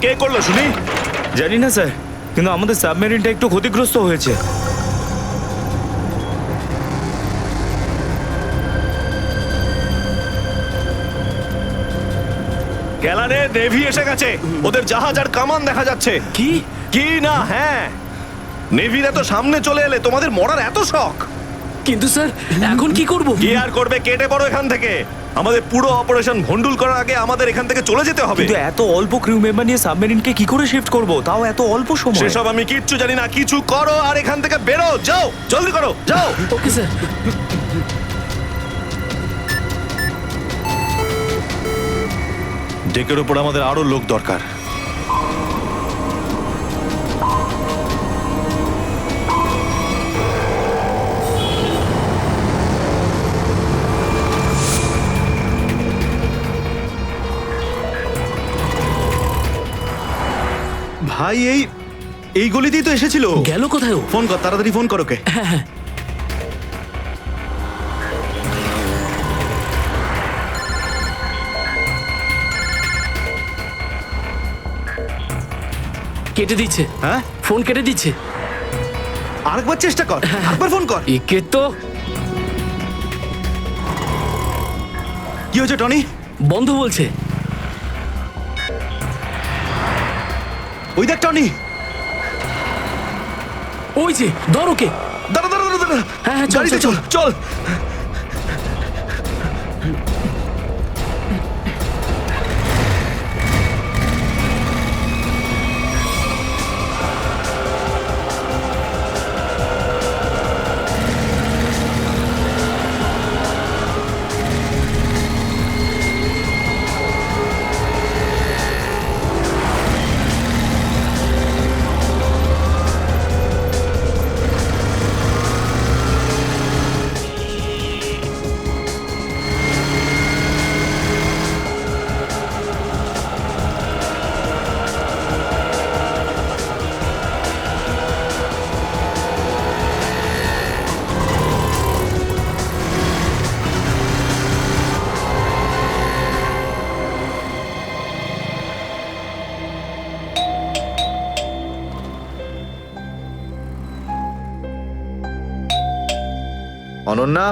কে করলো শুনি? জানি না স্যার, কিন্তু আমাদের সাবমেরিনটা একটু ক্ষতিগ্রস্ত হয়েছে। গ্যালারে নেভি এসে গেছে, ওদের জাহাজ আর কামান দেখা যাচ্ছে। কি? কি না? হ্যাঁ, নেভির এত সামনে চলে এলে তোমাদের মরার এত শখ। কিন্তু স্যার এখন কি করব? কি আর করবে, কেটে পড়ো এখান থেকে। আমাদের পুরো অপারেশন ভন্ডুল করার আগে আমাদের এখান থেকে চলে যেতে হবে। কিন্তু এত অল্প ক্রিউ মেম্বার নিয়ে সাবমেরিনকে কি করে শিফট করব, তাও এত অল্প সময়? সেসব আমি কিচ্ছু জানি না, কিছু করো আর এখান থেকে বেরো, যাও, জলদি করো, যাও। Okay sir. ডেকের উপর আমাদের আরো লোক দরকার। ভাই এই গলিতেই তো এসেছিল। গেল কোথায় ও? ফোন কর, তাড়াতাড়ি ফোন কর ওকে। হ্যাঁ। কেটে দিচ্ছে। হ্যাঁ, ফোন কেটে দিচ্ছে। আরেকবার চেষ্টা কর, আরেকবার ফোন কর। একে তো কি হয়েছে টনি? বন্ধ বলছে। ওই দেখ টনি। ওই যে ধর ওকে। দাঁড়া দাঁড়া দাঁড়া দাঁড়া। হ্যাঁ, চল, গাড়িতে চল, চল চল। অনন্যা,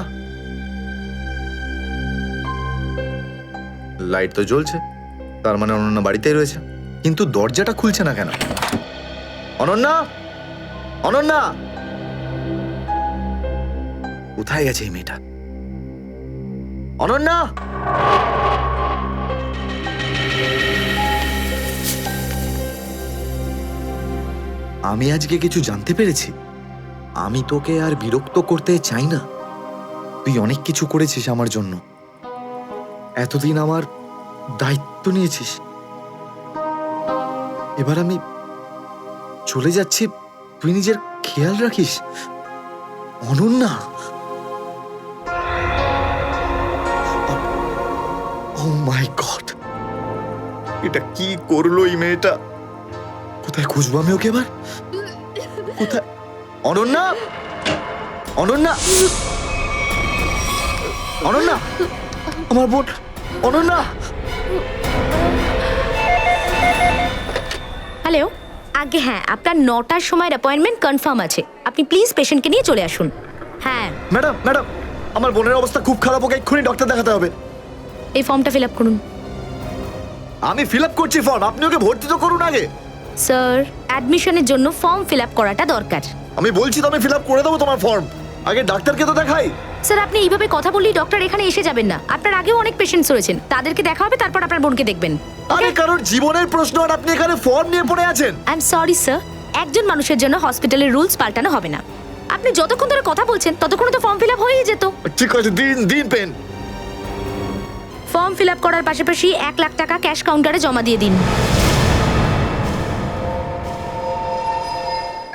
লাইট তো জ্বলছে, তার মানে অনন্যা বাড়িতেই রয়েছে, কিন্তু দরজাটা খুলছে না কেন? অনন্যা, অনন্যা, কোথায় গেছে এই মেয়েটা? অনন্যা, আমি আজকে কিছু জানতে পেরেছি। আমি তোকে আর বিরক্ত করতে চাই না। তুই অনেক কিছু করেছিস আমার জন্য, এতদিন আমার দায়িত্ব নিয়েছিস। এবার আমি চলে যাচ্ছি, তুই নিজের খেয়াল রাখিস। অনন্যা, ও মাই গড, এটা কি করলো এই মেয়েটা? কোথায় খুঁজবো আমি ওকে এবার? কোথায়? অনন্যা, অনন্যা, অনন্যা, আমার বোন অনন্যা। হ্যালো, আগে হ্যাঁ, আপনার 9টার সময়ের অ্যাপয়েন্টমেন্ট কনফার্ম আছে। আপনি প্লিজ পেশেন্টকে নিয়ে চলে আসুন। হ্যাঁ ম্যাডাম, ম্যাডাম, আমার বোনের অবস্থা খুব খারাপ, ওকে এক্ষুনি ডক্টর দেখাতে হবে। এই ফর্মটা ফিল আপ করুন। আমি ফিল আপ করছি ফর্ম, আপনি ওকে ভর্তি তো করুন আগে। স্যার, অ্যাডমিশনের জন্য ফর্ম ফিল আপ করাটা দরকার। আমি বলছি তো আমি ফিল আপ করে দেবো তোমার ফর্ম, আগে ডাক্তারকে তো দেখাই। স্যার, আপনি এইভাবে কথা বললেই ডক্টর এখানে এসে যাবেন না। আপনার আগেও অনেক পেশেন্টস রয়েছেন, তাদেরকে দেখা হবে, তারপর আপনার বোনকে দেখবেন। আরে কারোর জীবনের প্রশ্ন আর আপনি এখানে ফর্ম নিয়ে পড়ে আছেন। আই এম সরি স্যার, একজন মানুষের জন্য হসপিটালের রুলস পাল্টানো হবে না। আপনি যতক্ষণ ধরে কথা বলছেন ততক্ষণ তো ফর্ম ফিল আপ হয়েই যেত। ঠিক আছে, দিন দিন পেন। ফর্ম ফিল আপ করার পাশাপাশি 1 লাখ টাকা ক্যাশ কাউন্টারে জমা দিয়ে দিন।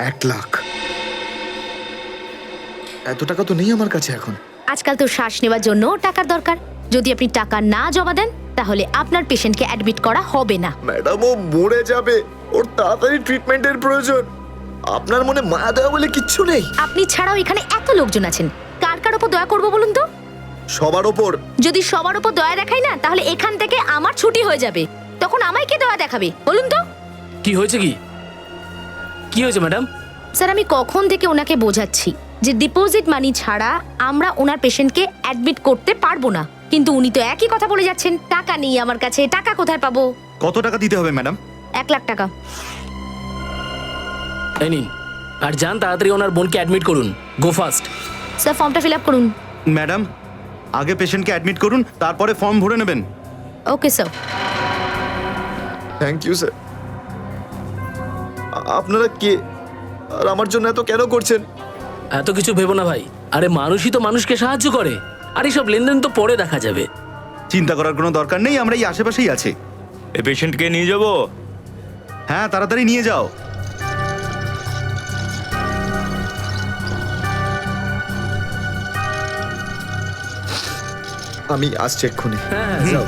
1 লাখ? এত টাকা তো নেই আমার কাছে এখন। আজকাল তো শ্বাস নেওয়ার জন্য টাকার দরকার। যদি আপনি টাকা না জমা দেন তাহলে আপনার পেশেন্টকে অ্যাডমিট করা হবে না। ম্যাডাম, ও মরে যাবে, ওর তাড়াতাড়ি ট্রিটমেন্টের প্রয়োজন। আপনার মনে মায়া দয়া বলে কিচ্ছু নেই? আপনি ছাড়াও এখানে এত লোকজন আছেন, কার কার উপর দয়া করবো বলুন তো? সবার ওপর। যদি সবার উপর দয়া দেখাই না, তাহলে এখান থেকে আমার ছুটি হয়ে যাবে। তখন আমায় কে দয়া দেখাবে বলুন তো? কি হয়েছে কি? কি হয়েছে ম্যাডাম? স্যার আমি কখন থেকে ওনাকে বোঝাচ্ছি যে ডিপোজিট মানি ছাড়া আমরা ওনার পেশেন্টকে অ্যাডমিট করতে পারবো না, কিন্তু উনি তো একই কথা বলে যাচ্ছেন, টাকা নেই আমার কাছে, টাকা কোথায় পাবো? কত টাকা দিতে হবে ম্যাডাম? 1 লাখ টাকা। এই নিন, আর যান তাড়াতাড়ি ওনার বোনকে অ্যাডমিট করুন। Go fast. স্যার ফর্মটা ফিল আপ করুন। ম্যাডাম, আগে পেশেন্টকে অ্যাডমিট করুন, তারপরে ফর্ম ভরে নেবেন। Okay sir. Thank you sir. আপনারা কে আর আমার জন্য এত কেন করছেন? এত কিছু ভেবো না ভাই, আরে মানুষই তো মানুষকে সাহায্য করে, আর এইসব লেনদেন তো পরে দেখা যাবে। চিন্তা করার কোনো দরকার নেই, আমরা এই আশেপাশেই আছি। এই পেশেন্টকে নিয়ে যাবো। হ্যাঁ, তাড়াতাড়ি নিয়ে যাও। আমি আসছি এক্ষুনি। হ্যাঁ যাও।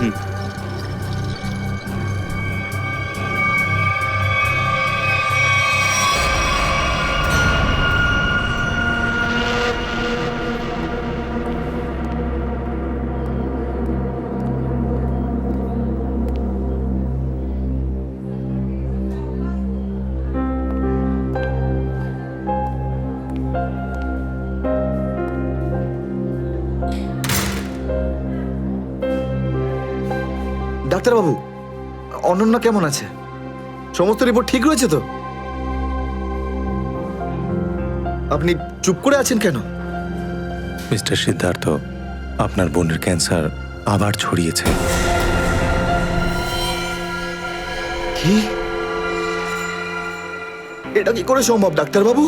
ডাক্তারবাবু, অনন্যা কেমন আছে? সমস্ত রিপোর্ট ঠিক রয়েছে তো? আপনি চুপ করে আছেন কেন? মিস্টার সিদ্ধার্থ, আপনার বোনের ক্যান্সার আবার ছড়িয়েছে। কি? এটা কি করে সম্ভব ডাক্তারবাবু?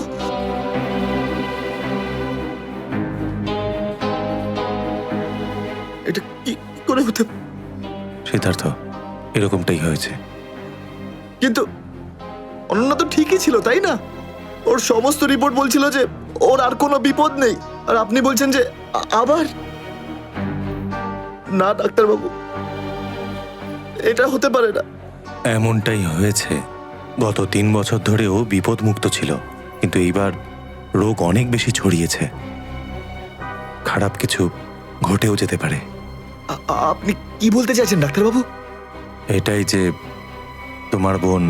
এটা কি করে হতে? সিদ্ধার্থ, এরকমটাই হয়েছে। কিন্তু অনন্যা তো ঠিকই ছিল, তাই না? ওর সমস্ত রিপোর্ট বলছিল যে ওর আর কোনো বিপদ নেই, আর আপনি বলছেন যে আবার? না ডাক্তারবাবু, এটা হতে পারে না। এমনটাই হয়েছে। গত 3 বছর ধরে ও বিপদমুক্ত ছিল, কিন্তু এইবার রোগ অনেক বেশি ছড়িয়েছে। খারাপ কিছু ঘটেও যেতে পারে। আপনি কি বলতে চাইছেন ডাক্তারবাবু? এটাই যে তোমার বোন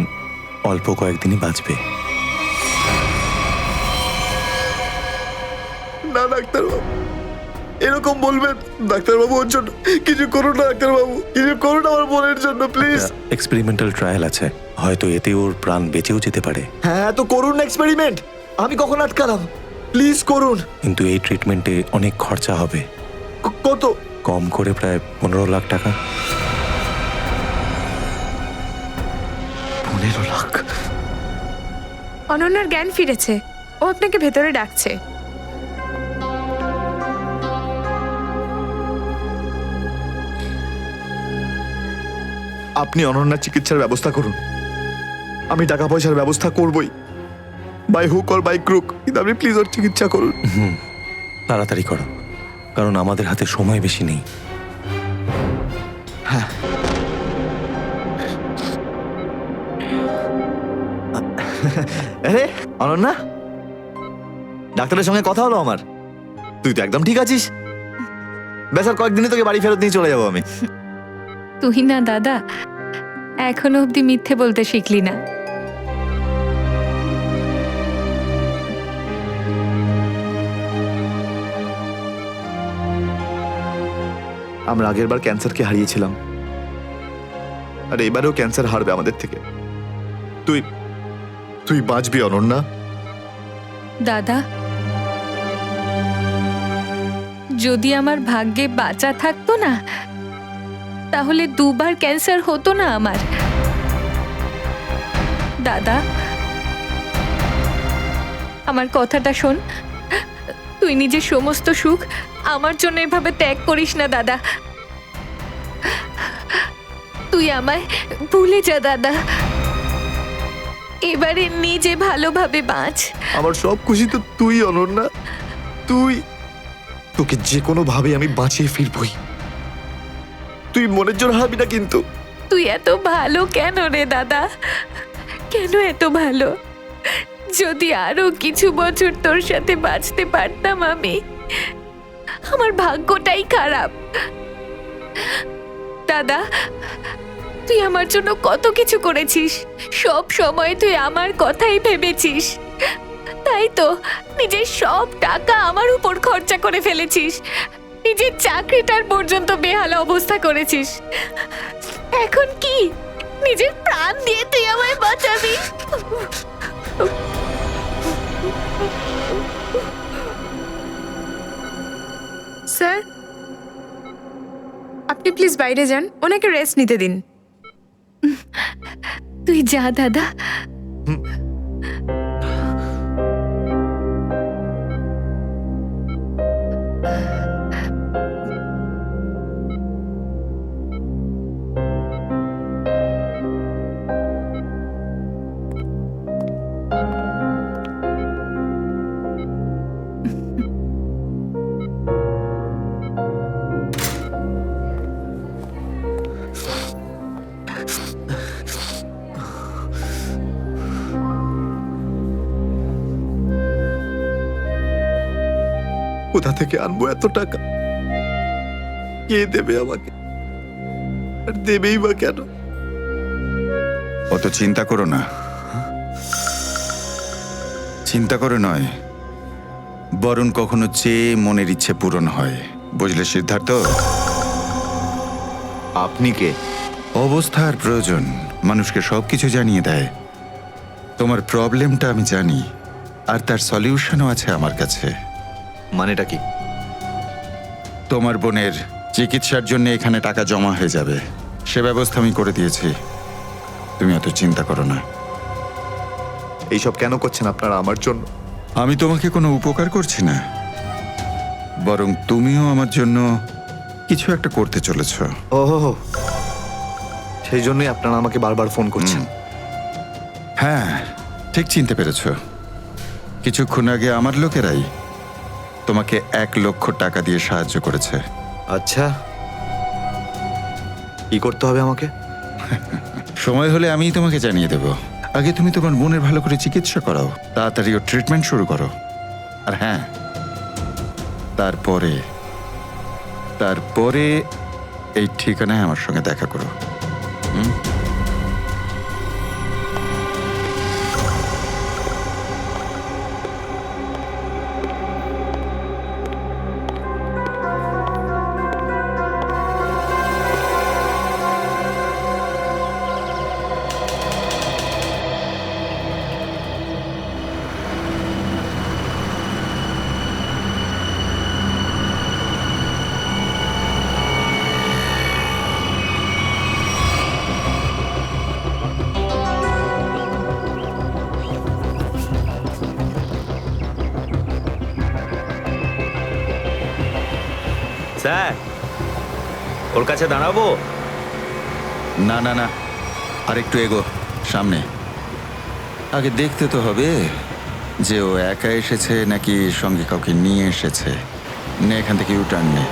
অল্প কয়েকদিনই বাঁচবে। না ডাক্তারবাবু, এরকম বলবেন? ডাক্তারবাবু, ওর জন্য কিছু করুন না ডাক্তারবাবু, কিছু করুন আমার বোনের জন্য প্লিজ। এক্সপেরিমেন্টাল ট্রায়াল আছে, হয়তো এতে ওর প্রাণ বেঁচেও যেতে পারে। হ্যাঁ, তো করুন না এক্সপেরিমেন্ট। আমি কখন আটকালাম? প্লিজ করুন। কিন্তু এই ট্রিটমেন্টে অনেক খরচা হবে। কত? কম করে প্রায় 15 লাখ টাকা। 15 লাখ? অনন্যার জ্ঞান ফিরেছে, ও আপনাকে ভেতরে ডাকছে। আপনি অনন্যার চিকিৎসার ব্যবস্থা করুন, আমি টাকা পয়সার ব্যবস্থা করবই, by hook or by crook, কিন্তু আপনি প্লিজ ওর চিকিৎসা করুন। তাড়াতাড়ি করো, কারণ আমাদের হাতে সময় বেশি নেই। আরে অনন্যা, ডাক্তারের সঙ্গে কথা হলো আমার। তুই তো একদম ঠিক আছিস। বেশ, আর কয়েকদিনে তোকে বাড়ি ফেরত নিয়ে চলে যাবো আমি। তুই না দাদা, এখনো অব্দি মিথ্যে বলতে শিখলি না। আমরা আগের বার ক্যান্সারকে হারিয়েছিলাম, আর এবারেও ক্যান্সার হারবে আমাদের থেকে। তুই তুই বাঁচবি অনন্যা। দাদা, যদি আমার ভাগ্যে বাঁচা থাকতো না, তাহলে 2 বার ক্যান্সার হতো না আমার। দাদা, আমার কথাটা শোন। তুই নিজের সমস্ত সুখ আমার জন্য এভাবে ত্যাগ করিস না দাদা। তুই আমায় ভুলে যা দাদা। এবারে নিজে ভালোভাবে বাঁচ। আমার সব খুশি তো তুই অনন্যা, তুই। তোকে যে কোনো ভাবে আমি বাঁচিয়ে ফিরবই। তুই মনের জোর হারাবি না কিন্তু। তুই এত ভালো কেন রে দাদা? কেন এত ভালো? যদি আরো কিছু বছর তোর সাথে বাঁচতে পারতাম আমি। আমার ভাগ্যটাই খারাপ। দাদা, তুই আমার জন্য কত কিছু করেছিস, সব সময় তুই আমার কথাই ভেবেছিস। তাই তো নিজের সব টাকা আমার উপর খরচা করে ফেলেছিস, নিজের চাকরিটার পর্যন্ত বেহাল অবস্থা করেছিস। এখন কি নিজের প্রাণ দিয়ে তুই আমায় বাঁচাবি? স্যার, আপনি প্লিজ বাইরে যান, ওনাকে রেস্ট নিতে দিন। তুই যা দাদা। কোথা থেকে আনবো এত টাকা? কে দেবে আমাকে? আর দেবেই বা কেন? অত চিন্তা করো না, চিন্তা করে নয়, বরং কখনো চেয়ে মনের ইচ্ছে পূরণ হয়। বুঝলে সিদ্ধার্থ? আপনি কে? অবস্থার প্রয়োজন মানুষকে সবকিছু জানিয়ে দেয়। তোমার প্রবলেমটা আমি জানি, আর তার সলিউশনও আছে আমার কাছে। মানেটা কি? তোমার বোনের চিকিৎসার জন্য এখানে টাকা জমা হয়ে যাবে, সে ব্যবস্থা আমি করে দিয়েছি। তুমি অত চিন্তা করো না। এইসব কেন করছেন আপনারা আমার জন্য? আমি তোমাকে কোনো উপকার করছি না, বরং তুমিও আমার জন্য কিছু একটা করতে চলেছ। ওহ, সেই জন্যই আপনারা আমাকে বারবার ফোন করছেন। হ্যাঁ, ঠিক চিনতে পেরেছ। কিছুক্ষণ আগে আমার লোকেরাই তোমাকে 1 লক্ষ টাকা দিয়ে সাহায্য করেছে। আচ্ছা, কি করতে হবে আমাকে? সময় হলে আমিই তোমাকে জানিয়ে দেব। আগে তুমি তোমার বোনের ভালো করে চিকিৎসা করাও, তাড়াতাড়ি ওর ট্রিটমেন্ট শুরু করো। আর হ্যাঁ, তারপরে তারপরে এই ঠিকানায় আমার সঙ্গে দেখা করো। স্যার, ওর কাছে দাঁড়াবো? না না না, আর একটু এগো সামনে। আগে দেখতে তো হবে যে ও একা এসেছে নাকি সঙ্গে কাউকে নিয়ে এসেছে। নে, এখান থেকে ইউটার্ন নে।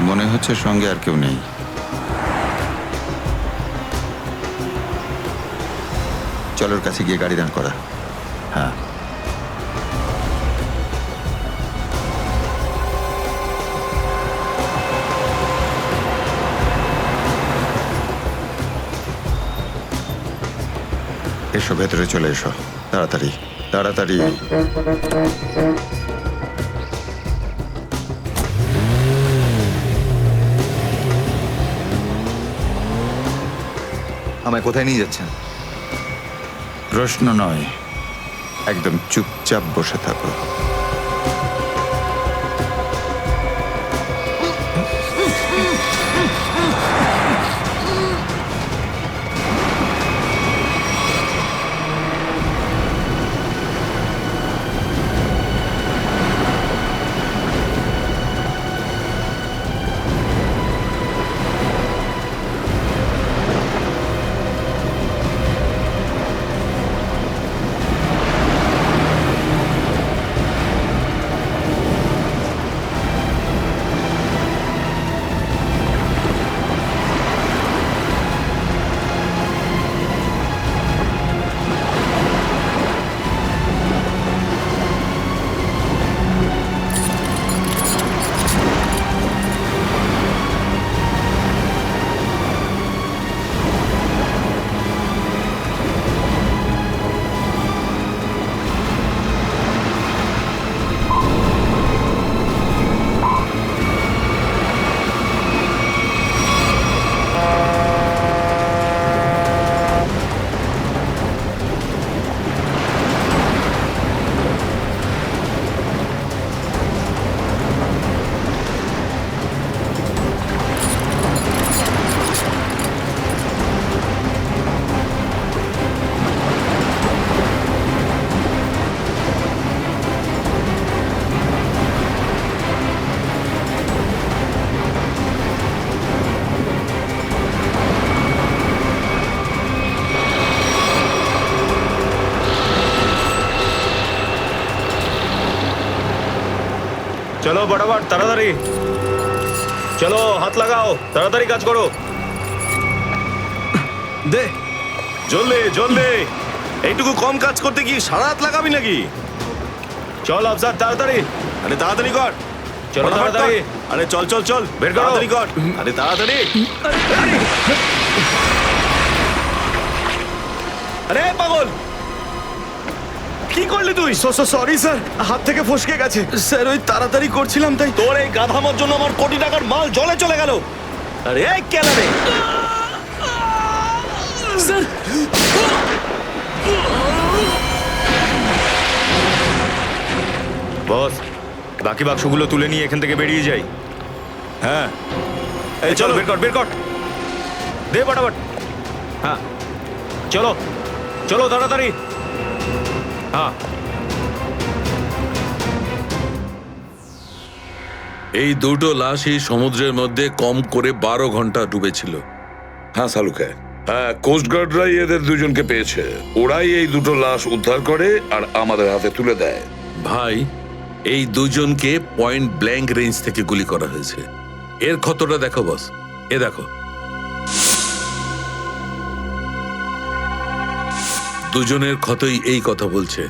মনে হচ্ছে সঙ্গে আর কেউ নেই। চলোর কাছে গিয়ে গাড়ি দাঁড় করা। হ্যাঁ, এসো, ভেতরে চলে এসো, তাড়াতাড়ি তাড়াতাড়ি। আমায় কোথায় নিয়ে যাচ্ছেন? প্রশ্ন নয়, একদম চুপচাপ বসে থাকো। চলো বরাবর, তাড়াতাড়ি চলো, হাত লাগাও, তাড়াতাড়ি কাজ করো। দে, জলদি জলদি। এইটুকু কম কাজ করতে কি সারা রাত লাগাবি নাকি? চল আফসার, তাড়াতাড়ি। আরে তাড়াতাড়ি কর, চলো তাড়াতাড়ি। আরে চল চল চল, বের কর, তাড়াতাড়ি কর। আরে তাড়াতাড়ি। আরে পাগল, কি করলি তুই? সরি স্যার, হাত থেকে ফসকে গেছে স্যার, ওই তাড়াতাড়ি করছিলাম তাই। তোর এই গাধামোর জন্য আমার কোটি টাকার মাল জলে চলে গেল। আরে এই কেলারে, স্যার বস, বাকি বাক্সগুলো তুলে নিয়ে এখান থেকে বেরিয়ে যাই। হ্যাঁ, এই চলো, বের কর বের কর, দে ফটাফট। হ্যাঁ চলো চলো তাড়াতাড়ি। হ্যাঁ, এই দুটো লাশই সমুদ্রের মধ্যে কম করে 12 ঘন্টা ডুবেছিল। হ্যাঁ সালুকে, হ্যাঁ কোস্টগার্ডরাই এদের দুজনকে পেয়েছে। ওরাই এই দুটো লাশ উদ্ধার করে আর আমাদের হাতে তুলে দেয়। ভাই, এই দুজনকে পয়েন্ট ব্ল্যাঙ্ক রেঞ্জ থেকে গুলি করা হয়েছে। এর ক্ষতটা দেখো বস, এ দেখো। দুজনের ক্ষতই এই কথা বলছে।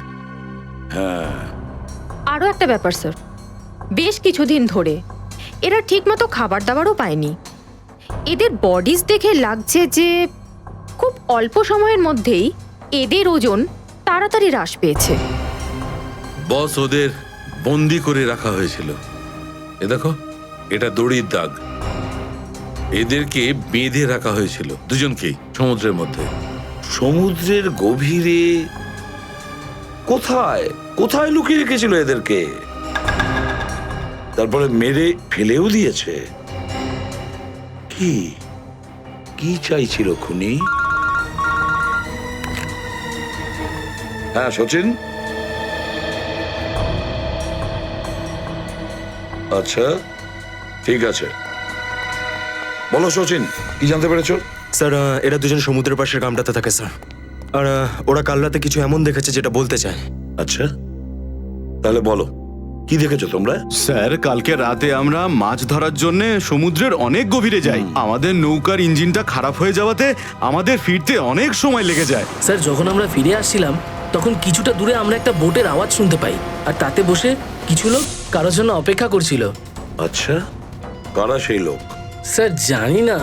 হ্যাঁ, আরও একটা ব্যাপার স্যার, বেশ কিছুদিন ধরে এরা ঠিকমতো খাবার দাবারও পায়নি। এদের বডিজ দেখে লাগছে যে খুব অল্প সময়ের মধ্যেই এদের ওজন তাড়াতাড়ি হ্রাস পেয়েছে। বস, ওদের বন্দি করে রাখা হয়েছিল। এ দেখো, এটা দড়ির দাগ। এদেরকে বেঁধে রাখা হয়েছিল দুজনকেই সমুদ্রের মধ্যে। সমুদ্রের গভীরে কোথায় কোথায় লুকিয়ে রেখেছিল এদেরকে? তারপরে মেরে ফেলেও দিয়েছে। কি কি চাইছিল খুনি? হ্যাঁ সচিন, আচ্ছা ঠিক আছে, বলো সচিন, কি জানতে পেরেছো? স্যার, এরা দুজন সমুদ্রের পাশের গ্রামটাতে থাকে স্যার। আর ওরা কাল রাতে কিছু এমন দেখেছে যেটা বলতে চায়। আচ্ছা, তাহলে বলো, কি দেখেছো তোমরা? স্যার, কালকে রাতে আমরা মাছ ধরার জন্য সমুদ্রের অনেক গভীরে যাই। আমাদের নৌকার ইঞ্জিনটা খারাপ হয়ে যাওয়াতে আমাদের ফিরতে অনেক সময় লেগে যায়। স্যার, যখন আমরা ফিরে আসছিলাম তখন কিছুটা দূরে আমরা একটা বোটের আওয়াজ শুনতে পাই, আর তাতে বসে কিছু লোক কারোর জন্য অপেক্ষা করছিল। আচ্ছা, কারা সেই লোক? স্যার জানি না,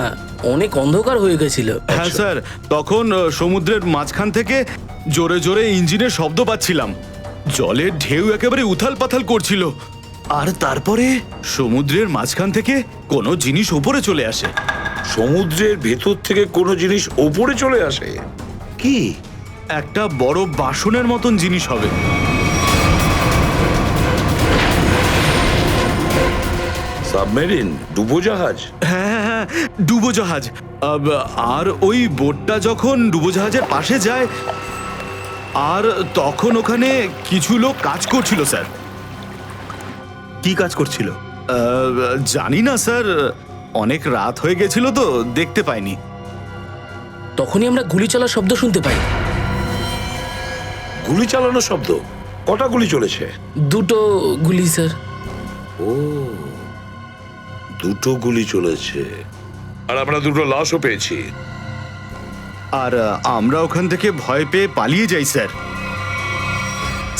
অনেক অন্ধকার হয়ে গেছিল। হ্যাঁ স্যার, তখন সমুদ্রের মাঝখান থেকে জোরে জোরে ইঞ্জিনের শব্দ পাচ্ছিলাম। জলের ঢেউ একেবারে উথাল পাথাল করছিল। আর তারপরে সমুদ্রের মাঝখান থেকে কোনো জিনিস ওপরে চলে আসে। সমুদ্রের ভেতর থেকে কোনো জিনিস ওপরে চলে আসে? কি? একটা বড় বাসনের মতন জিনিস হবে। সাবমেরিন, ডুবোজাহাজ? হ্যাঁ হ্যাঁ, ডুবোজাহাজ। আর ওই বোটটা যখন ডুবোজাহাজের পাশে যায়, আর তখন ওখানে কিছু লোক কাজ করছিল স্যার। কি কাজ করছিল? জানি না স্যার, অনেক রাত হয়ে গেছিল তো দেখতে পাইনি। তখনই আমরা গুলি চলার শব্দ শুনতে পাই। গুলি চালানোর শব্দ? কটা গুলি চলেছে? দুটো গুলি স্যার। ও, দুটো গুলি চলেছে। আর আমরা দুটো লাশও পেয়েছি। আর আমরা ওখান থেকে ভয় পেয়ে পালিয়ে যাই স্যার।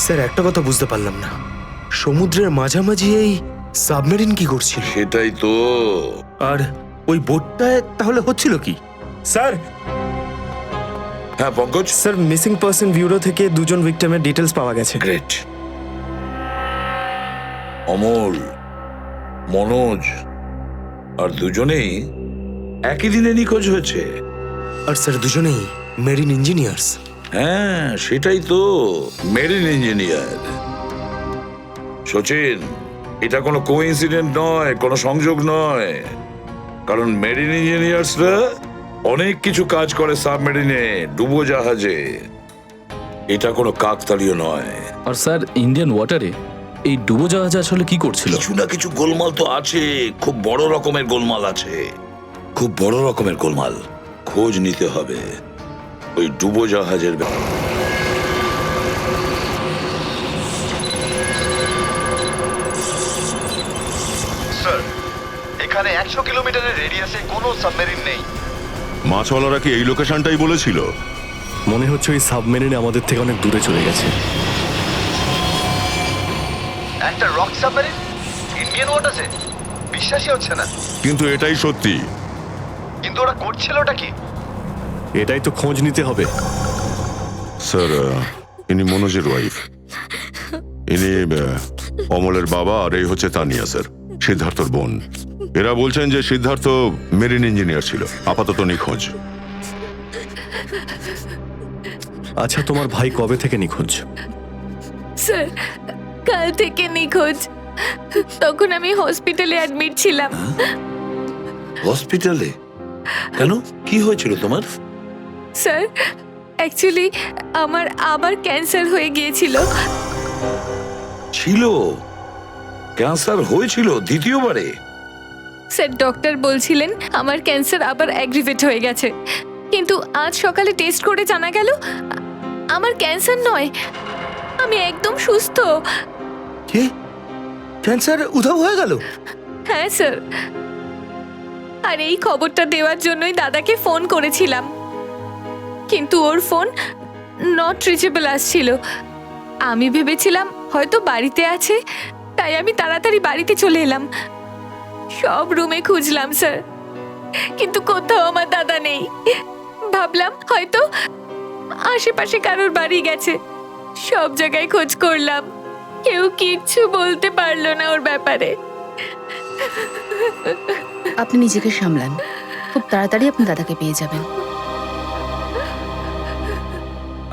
স্যার, একটা কথা বুঝতে পারলাম না, সমুদ্রের মাঝামাঝি এই সাবমেরিন কি করছিল? সেটাই তো। আর ওই বোটটায় তাহলে হচ্ছিল কি? স্যার, হ্যাঁ Pankaj? Sir, missing person bureau থেকে দুজন ভিক্টিমের ডিটেলস পাওয়া গেছে। গ্রেট। অমল, মনোজ আর দুজনেই একই দিনে নিখোঁজ হয়েছে। আর স্যার, দুজনেই মেরিন ইঞ্জিনিয়ার্স। হ্যাঁ সেটাই তো, মেরিন ইঞ্জিনিয়ার। সচিন, এটা কোনো কোইন্সিডেন্ট নয়, কোনো সংযোগ নয়। কারণ মেরিন ইঞ্জিনিয়ার্সরা অনেক কিছু কাজ করে সাবমেরিনে, ডুবোজাহাজে। এটা কোনো কাকতালীয় নয়। আর স্যার, ইন্ডিয়ান ওয়াটারে এই ডুবোজাহাজ আসলে কি করছিল? কিছু না কিছু গোলমাল তো আছে, খুব বড় রকমের গোলমাল আছে, খুব বড় রকমের গোলমাল। খোঁজ নিতে হবে ওই ডুবোজাহাজের ব্যাপারে। এখানে 100 কিলোমিটারের রেডিয়াসে কোনো সাবমেরিন নেই। মাছওয়ালারা কি এই লোকেশনটাই বলেছিল? মনে হচ্ছে ওই সাবমেরিন আমাদের থেকে অনেক দূরে চলে গেছে। একটা রক সাবমেরিন ইন্ডিয়ান ওয়াটার্সে, বিশ্বাসই হচ্ছে না। কিন্তু এটাই সত্যি। কিন্তু ওরা করছিলটা কি? এটাই তো খোঁজ নিতে হবে। স্যার, ইনি মনোজের ওয়াইফ। ইনি অমলের বাবা, আর এই হচ্ছে তানিয়া স্যার, সিদ্ধার্থর বোন। এরা বলছেন যে সিদ্ধার্থ মেরিন ইঞ্জিনিয়ার ছিল, আপাতত নিখোঁজ। আচ্ছা, তোমার ভাই কবে থেকে নিখোঁজ? স্যার, কাল থেকে নিখোঁজ। তখন আমি হসপিটালে অ্যাডমিট ছিলাম। হসপিটালে? কেন, কি হয়েছিল তোমার? স্যার, অ্যাকচুয়ালি আমার আবার ক্যান্সার হয়ে গিয়েছিল। ছিল? ক্যান্সার হয়েছিল দ্বিতীয়বারে? স্যার, ডক্টর বলছিলেন আমার ক্যান্সার আবার অ্যাগ্রিভেট হয়ে গেছে, কিন্তু আজ সকালে টেস্ট করে জানা গেল আমার ক্যান্সার নয়, আমি একদম সুস্থ। কি? ক্যান্সার উধাও হয়ে গেল? হ্যাঁ স্যার, আর এই খবরটা দেওয়ার জন্যই দাদাকে ফোন করেছিলাম, কিন্তু ওর ফোন নট রিচেবল আসছিল। আমি ভেবেছিলাম হয়তো বাড়িতে আছে, তাই আমি তাড়াতাড়ি বাড়িতে চলে এলাম। সব রুমে খুঁজলাম স্যার, কিন্তু কোথাও আমার দাদা নেই। ভাবলাম হয়তো আশেপাশে কারোর বাড়ি গেছে। সব জায়গায় খোঁজ করলাম, কেউ কিচ্ছু বলতে পারলো না ওর ব্যাপারে। আপনি নিজেকে সামলান, খুব তাড়াতাড়ি আপনি দাদাকে পেয়ে যাবেন।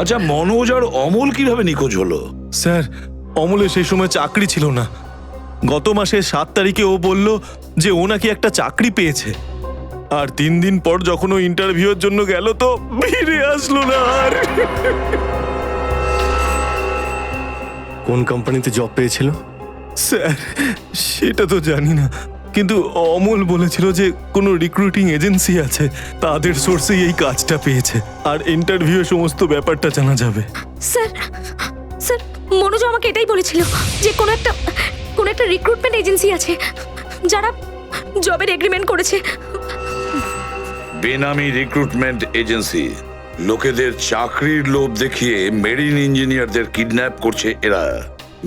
আচ্ছা, মনোজ আর অমল কিভাবে নিখোঁজ হলো? স্যার, অমলের সেই সময় চাকরি ছিল না। গত মাসের 7 তারিখে ও বলল যে ও নাকি একটা চাকরি পেয়েছে, আর 3 দিন পর যখন ও ইন্টারভিউর জন্য গেল তো ফিরে আসলো না আর। কোন কোম্পানিতে জব পেয়েছিল? স্যার, সেটা তো জানি না, কিন্তু অমল বলেছিল যে কোনো রিক্রুটিং এজেন্সি আছে, তাদের সোর্সেই এই কাজটা পেয়েছে, আর ইন্টারভিউ সমস্ত ব্যাপারটা জানা যাবে। স্যার, স্যার, মনোজ আমাকে এটাই বলেছিল যে কোনো একটা রিক্রুটমেন্ট এজেন্সি আছে যারা জবের এগ্রিমেন্ট করেছে। বেনামি রিক্রুটমেন্ট এজেন্সি লোকেদের চাকরির লোভ দেখিয়ে মেরিন ইঞ্জিনিয়ারদের কিডন্যাপ করছে এরা।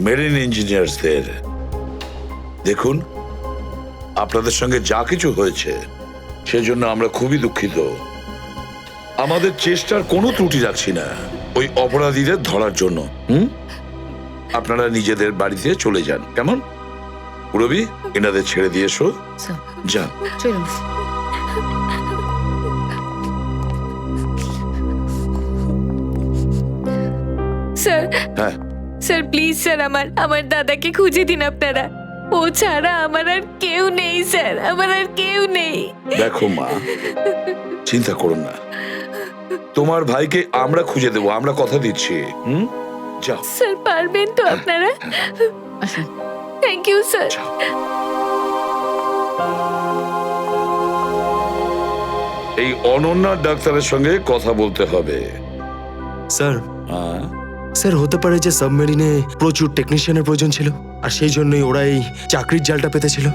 মেরিন ইঞ্জিনিয়ারদের দেখুন, আপনাদের সঙ্গে যা কিছু হয়েছে সেজন্য আমরা খুবই দুঃখিত। আমাদের চেষ্টার কোনো ত্রুটি রাখছি না ওই অপরাধীদের ধরার জন্য। আপনারা নিজেদের বাড়িতে চলে যান, কেমন? রবি, এনাদের ছেড়ে দিয়ে এসো। যান। চলুন। স্যার, হ্যাঁ স্যার প্লিজ স্যার, আমার দাদাকে খুঁজে দিন আপনারা। ও ছাড়া আমার আর কেউ নেই স্যার, আমার আর কেউ নেই। দেখো মা, চিন্তা করুন না, তোমার ভাইকে আমরা খুঁজে দেবো, আমরা কথা দিচ্ছি। যাও স্যার, পারবেন তো আপনারা? আসুন। Thank you sir. এই অনন্যার ডাক্তারের সঙ্গে কথা বলতে হবে। স্যার, স্যার হতে পারে যে সাবমেরিনে প্রচুর টেকনিশিয়ানের প্রয়োজন ছিল, আর সেই জন্যই ওরা এই চাকরির জালটা পেতেছিল।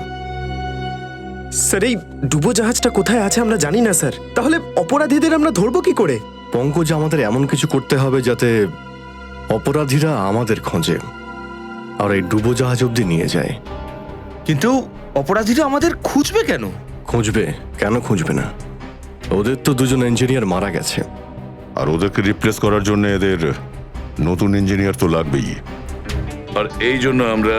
স্যার, এই ডুবোজাহাজটা কোথায় আছে আমরা জানি না স্যার, তাহলে অপরাধীদের আমরা ধরবো কি করে? পঙ্কজ, আমাদের এমন কিছু করতে হবে যাতে অপরাধীরা আমাদের খোঁজে আর এই ডুবোজাহাজ অবধি নিয়ে যায়। কিন্তু অপরাধীরা আমাদের খুঁজবে কেন? খুঁজবে কেন? খুঁজবে না? ওদের তো 2জন ইঞ্জিনিয়ার মারা গেছে, আর ওদেরকে রিপ্লেস করার জন্য এদের নতুন ইঞ্জিনিয়ার তো লাগবেই। আর এই জন্য আমরা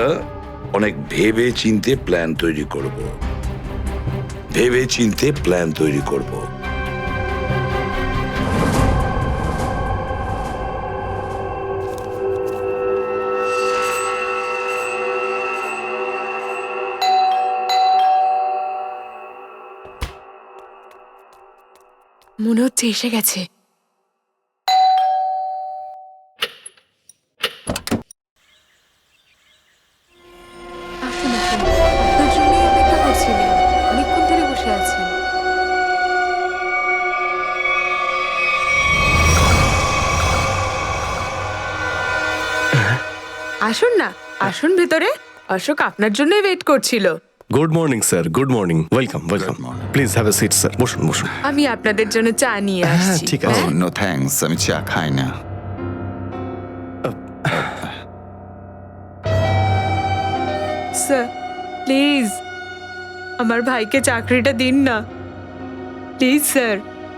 অনেক ভেবে চিন্তে প্ল্যান তৈরি করব। ভেবে চিন্তে প্ল্যান তৈরি করব। মনে হচ্ছে এসে গেছে। আসুন না, আসুন ভেতরে। অশোক আপনার জন্যই ওয়েট করছিল। Good morning sir, good morning, welcome welcome. Please have a seat sir, বসুন বসুন। আমি আপনাদের জন্য চা নিয়ে আসছি। ঠিক আছে। নো থ্যাঙ্কস, আমি চা খাই না। স্যার প্লিজ আমার ভাইকে চাকরিটা দিন না, প্লিজ স্যার।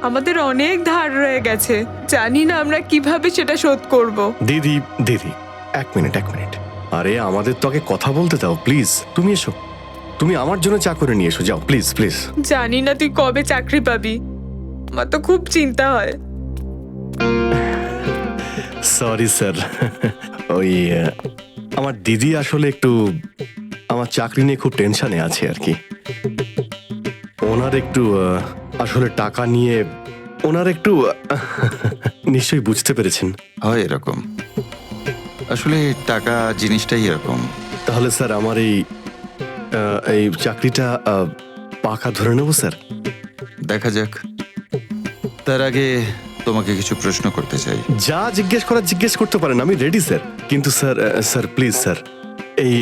আমাদের অনেক ধার রয়ে গেছে, জানি না আমরা কিভাবে সেটা শোধ করব। দিদি দিদি, এক মিনিট এক মিনিট। আরে আমাদের তো আগে কথা বলতে দাও প্লিজ। তুমি এসো, তুমি আমার জন্য চা করে নিয়ে এসো, যাও প্লিজ প্লিজ। জানি না তুই কবে চাকরি পাবি, আমার তো খুব চিন্তা হয়। সরি স্যার, ওই আমার দিদি আসলে একটু আমার চাকরি নিয়ে খুব টেনশনে আছে আর কি। ওনার একটু আসলে টাকা নিয়ে ওনার একটু নিশ্চয়ই বুঝতে পেরেছেন। হয় এরকম, আসলে টাকা জিনিসটাই এরকম। তাহলে স্যার আমার এই চাকরিটা পাকা ধরে নেব স্যার? দেখা যাক, তার আগে তোমাকে কিছু প্রশ্ন করতে চাই। যা জিজ্ঞেস করার জিজ্ঞেস করতে পারেন, আমি রেডি স্যার। কিন্তু স্যার স্যার প্লিজ স্যার, এই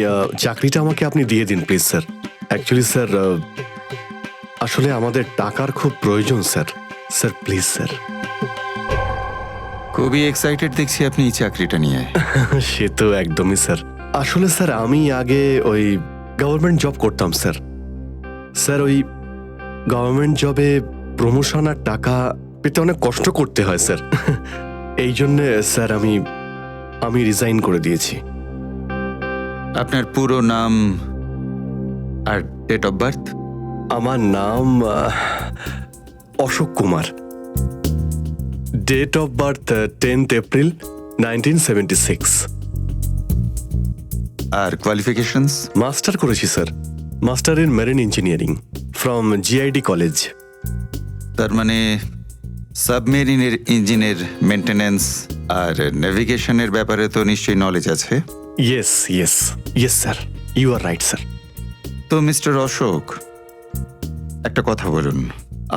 চাকরিটা আমাকে আপনি দিয়ে দিন প্লিজ স্যার। অ্যাকচুয়ালি স্যার আসলে আমাদের টাকার খুব প্রয়োজন স্যার। Sir please sir. খুবই এক্সাইটেড দেখছি আপনি এই চাকরিটা নিয়ে। সে তো একদমই স্যার। আসলে স্যার আমি আগে ওই গভর্নমেন্ট জব করতাম স্যার। স্যার ওই গভর্নমেন্ট জবে প্রমোশন আর টাকা পেতে অনেক কষ্ট করতে হয় স্যার। এই জন্যে স্যার আমি রিজাইন করে দিয়েছি। আপনার পুরো নাম আর ডেট অফ বার্থ? আমার নাম Ashok Kumar. Date of birth 10th April 1976। আর কোয়ালিফিকেশনস? মাস্টার করেছি sir, master in marine engineering from GID college. তার মানে সাবমেরিনের ইঞ্জিনের মেনটেন্যান্স আর নেভিগেশনের ব্যাপারে তো নিশ্চয়ই নলেজ আছে। Yes yes yes sir, you are right sir. তো মিস্টার অশোক, একটা কথা বলুন,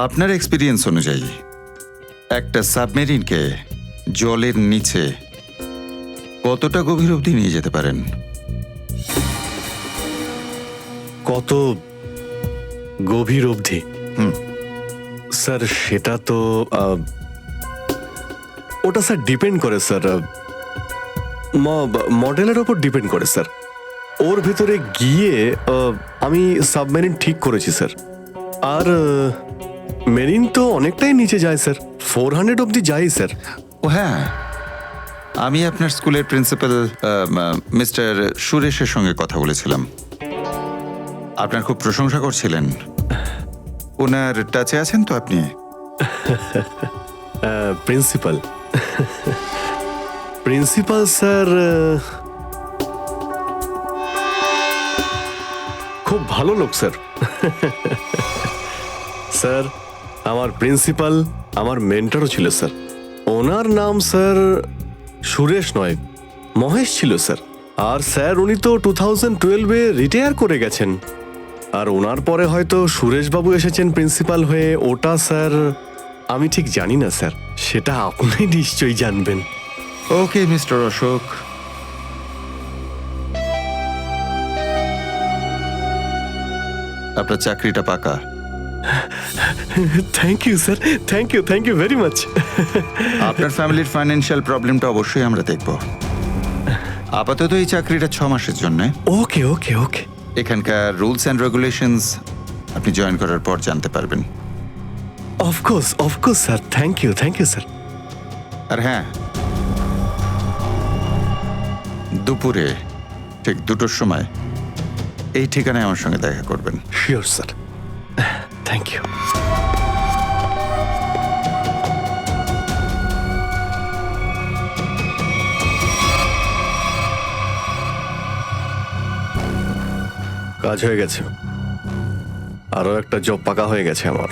আপনার এক্সপিরিয়েন্স অনুযায়ী একটা সাবমেরিনকে জলের নিচে কতটা গভীর অবধি নিয়ে যেতে পারেন? কত গভীর অবধি? স্যার সেটা তো ওটা স্যার ডিপেন্ড করে স্যার, মডেলের ওপর ডিপেন্ড করে স্যার। ওর ভেতরে গিয়ে আমি সাবমেরিন ঠিক করেছি স্যার। আর মেরিন তো অনেকটাই নিচে যায় স্যার, 400 অবধি যাই স্যার। ও হ্যাঁ, আমি আপনার স্কুলের প্রিন্সিপাল মিস্টার সুরেশের সঙ্গে কথা বলেছিলাম, আপনার খুব প্রশংসা করছিলেন। ওনার টাচে আছেন তো আপনি? প্রিন্সিপাল প্রিন্সিপাল স্যার খুব ভালো লোক স্যার। স্যার আমার প্রিন্সিপাল আমার মেন্টরও ছিল স্যার। ওনার নাম স্যার সুরেশ নয়, মহেশ ছিল স্যার। আর স্যার উনি তো 2012-এ রিটায়ার করে গেছেন। আর ওনার পরে হয়তো সুরেশবাবু এসেছেন প্রিন্সিপাল হয়ে, ওটা স্যার আমি ঠিক জানি না স্যার, সেটা আপনি নিশ্চয়ই জানবেন। ওকে মিস্টার অশোক, আপনার চাকরিটা পাকা। Thank you sir, thank you very much. আপনার ফ্যামিলির ফাইন্যান্সিয়াল প্রবলেমটা অবশ্যই আমরা দেখব। আপাতত এই চাকরিটা 6 মাসের জন্য। ওকে ওকে ওকে। এখানকার রুলস অ্যান্ড রেগুলেশনস আপনি জয়েন করার পর জানতে পারবেন। Of course sir, thank you sir. আর হ্যাঁ, দুপুরে ঠিক 2টোর সময় এই ঠিকানায় আমার সঙ্গে দেখা করবেন। Sure sir, thank you. কাজ হয়ে গেছে, আরো একটা জব পাকা হয়ে গেছে আমার।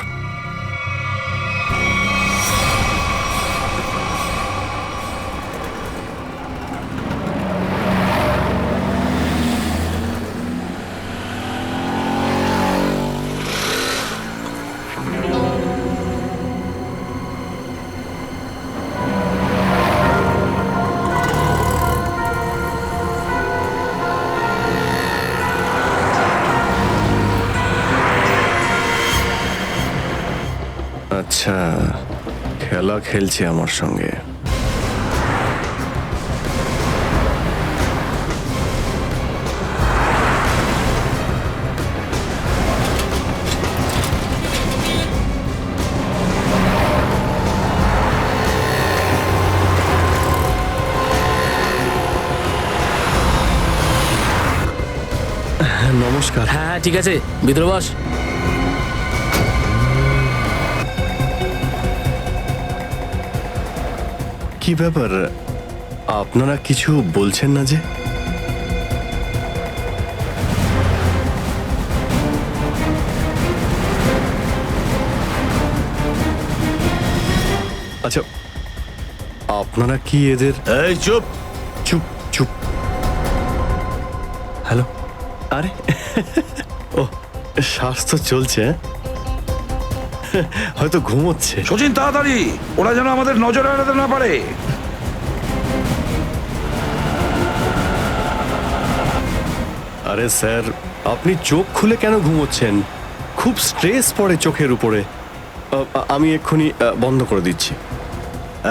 আচ্ছা, খেলা খেলছে আমার সঙ্গে। নমস্কার। হ্যাঁ ঠিক আছে, ভিতরে বস। কি ব্যাপার, আপনারা কিছু বলছেন না যে? আচ্ছা, আপনারা কি এদের... এই চুপ চুপ চুপ। হ্যালো, আরে ও স্বাস্থ্য চলছে, হয়তো ঘুমোচ্ছে। সচিন তাড়াতাড়ি, ওরা যেন আমাদের নজরে এড়াতে না পারে। আরে স্যার, আপনি চোখ খুলে কেন ঘুমোচ্ছেন? খুব স্ট্রেস পড়ে চোখের উপরে। আমি এক্ষুনি বন্ধ করে দিচ্ছি।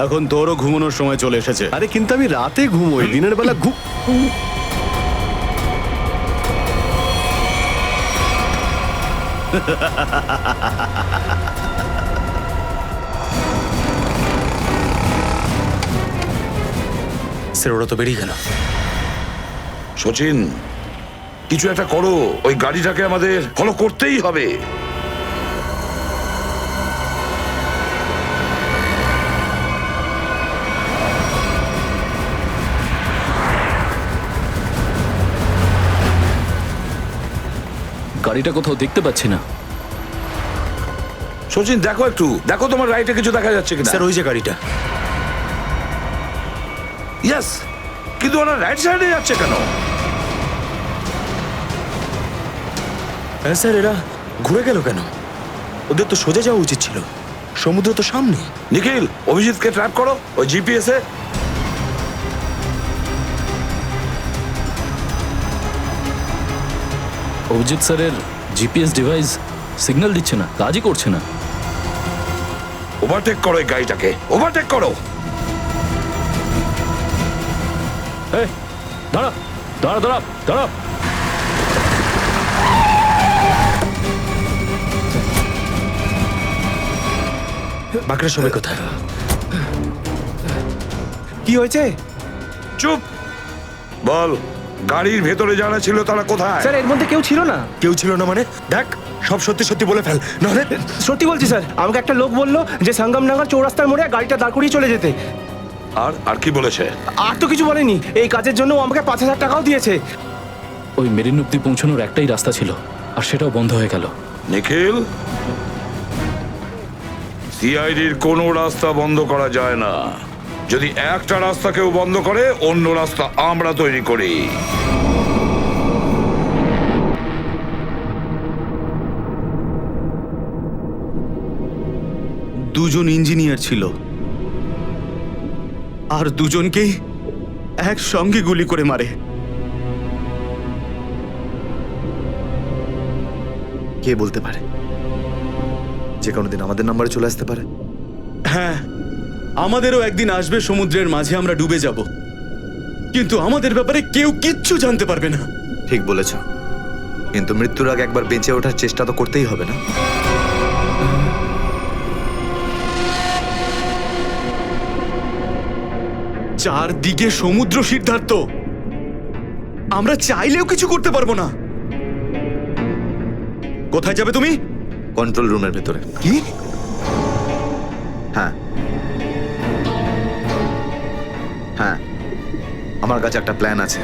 এখন তোরও ঘুমানোর সময় চলে এসেছে। আরে কিন্তু আমি রাতে ঘুমোই, দিনের বেলা স্যার ওরা তো বেরিয়ে গেল। সচিন, কিছু একটা করো, ওই গাড়িটাকে আমাদের ফলো করতেই হবে। গাড়িটা কোথাও দেখতে পাচ্ছি না। সচিন দেখো একটু, দেখো তোমার রাইটে কিছু দেখা যাচ্ছে কিনা। স্যার ওই যে গাড়িটা। ইয়েস, কিন্তু ওরা রাইট সাইডে যাচ্ছে কেন? হ্যাঁ স্যার, এরা ঘুরে গেল কেন? ওদের তো সোজা যাওয়া উচিত ছিল, সমুদ্র তো সামনে। নিখিল, অভিজিৎকে ট্র্যাপ করো ওই জিপিএস এ। অভিজিৎ স্যারের জিপিএস ডিভাইস সিগন্যাল দিচ্ছে না, কাজই করছে না। ওভারটেক করো এই গাড়িটাকে, ওভারটেক করো। এই দাঁড়া দাঁড়া দাঁড়া দাঁড়া। বাকিরা সবাই কোথায়? কি হয়েছে? চুপ বল, গাড়ির ভেতরে যারা ছিল তারা কোথায়? স্যার এর মধ্যে কেউ ছিল না। কেউ ছিল না মানে? দেখ, সব সত্যি সত্যি বলে ফেল, নাহলে... সত্যি বলছি স্যার, আমাকে একটা লোক বললো যে সঙ্গমনগর চৌরাস্তার মোড়ে গাড়িটা দাঁড় করিয়ে চলে যেতে। আর কি বলেছে? আর তো কিছু বলেনি। এই কাজের জন্য ও আমাকে 5,000 টাকাও দিয়েছে। ওই মেরিন অব্দি পৌঁছানোর একটাই রাস্তা ছিল, আর সেটাও বন্ধ হয়ে গেল। নিখিল, সিআইডির কোনো রাস্তা বন্ধ করা যায় না। যদি একটা রাস্তা কেউ বন্ধ করে, অন্য রাস্তা আমরা তৈরি করি। দুজন ইঞ্জিনিয়ার ছিল, আর দুজনকেই একসঙ্গে গুলি করে মারে। কে বলতে পারে? যে কোনো দিন আমাদের নাম্বারে চলে আসতে পারে। হ্যাঁ, আমাদেরও একদিন আসবে সমুদ্রের মাঝে আমরা ডুবে যাব, কিন্তু আমাদের ব্যাপারে কেউ কিচ্ছু জানতে পারবে না। ঠিক বলেছ, কিন্তু মৃত্যুর আগে একবার বেঁচে ওঠার চেষ্টা তো করতেই হবে না? চারদিকে সমুদ্র, সিদ্ধার্থ, আমরা চাইলেও কিছু করতে পারবো না। কোথায় যাবে তুমি? কন্ট্রোল রুমের ভেতরে। কি? হ্যাঁ হ্যাঁ, আমার কাছে একটা প্ল্যান আছে।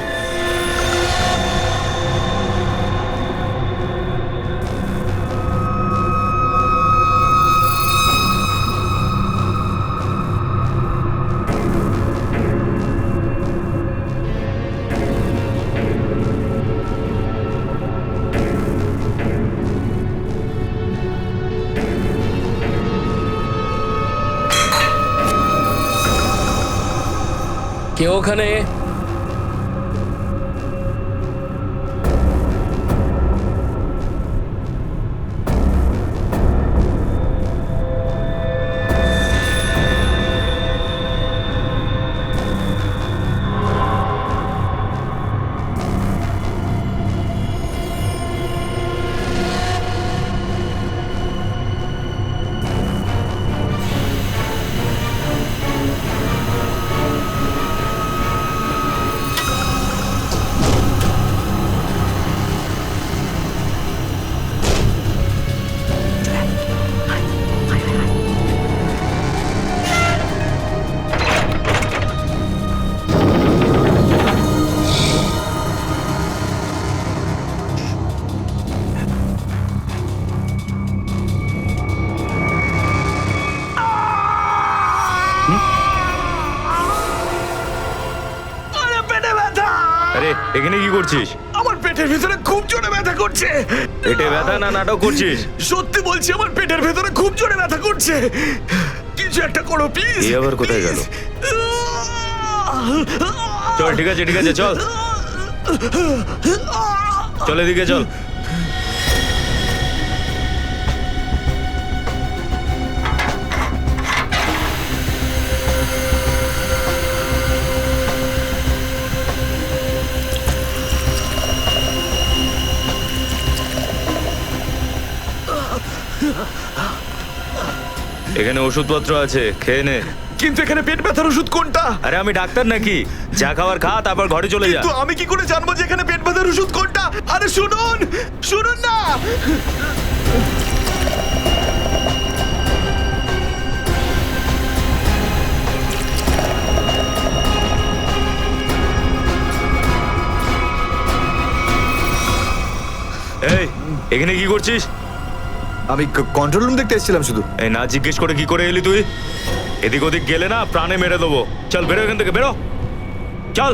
কে ওখানে? এখানে কি করছিস? আমার পেটের ভিতরে খুব জোরে ব্যথা করছে। পেটে ব্যথা না নাটক করছিস? সত্যি বলছি, আমার পেটের ভেতরে খুব জোরে ব্যথা করছে। কিছু একটা করো প্লিজ। এই আবার কোথায় গেল? চল ঠিক আছে চল চল এদিকে চল। এখানে ওষুধপত্র আছে, খেয়ে নে। কিন্তু এখানে পেট ব্যথার ওষুধ কোনটা? আরে আমি ডাক্তার নাকি? যা খাবার খা, তারপর ঘরে চলে যা। কিন্তু আমি কি করে জানবো যে এখানে পেট ব্যথার ওষুধ কোনটা? আরে শুনুন, শুনুন না। এই এখানে কি করছিস? আমি কন্ট্রোল রুম দেখতে এসেছিলাম শুধু। এই না জিজ্ঞেস করে কি করে এলি তুই? এদিক ওদিক গেলে না প্রাণে মেরে দেবো। চল বেরো এখান থেকে, বেরো চল।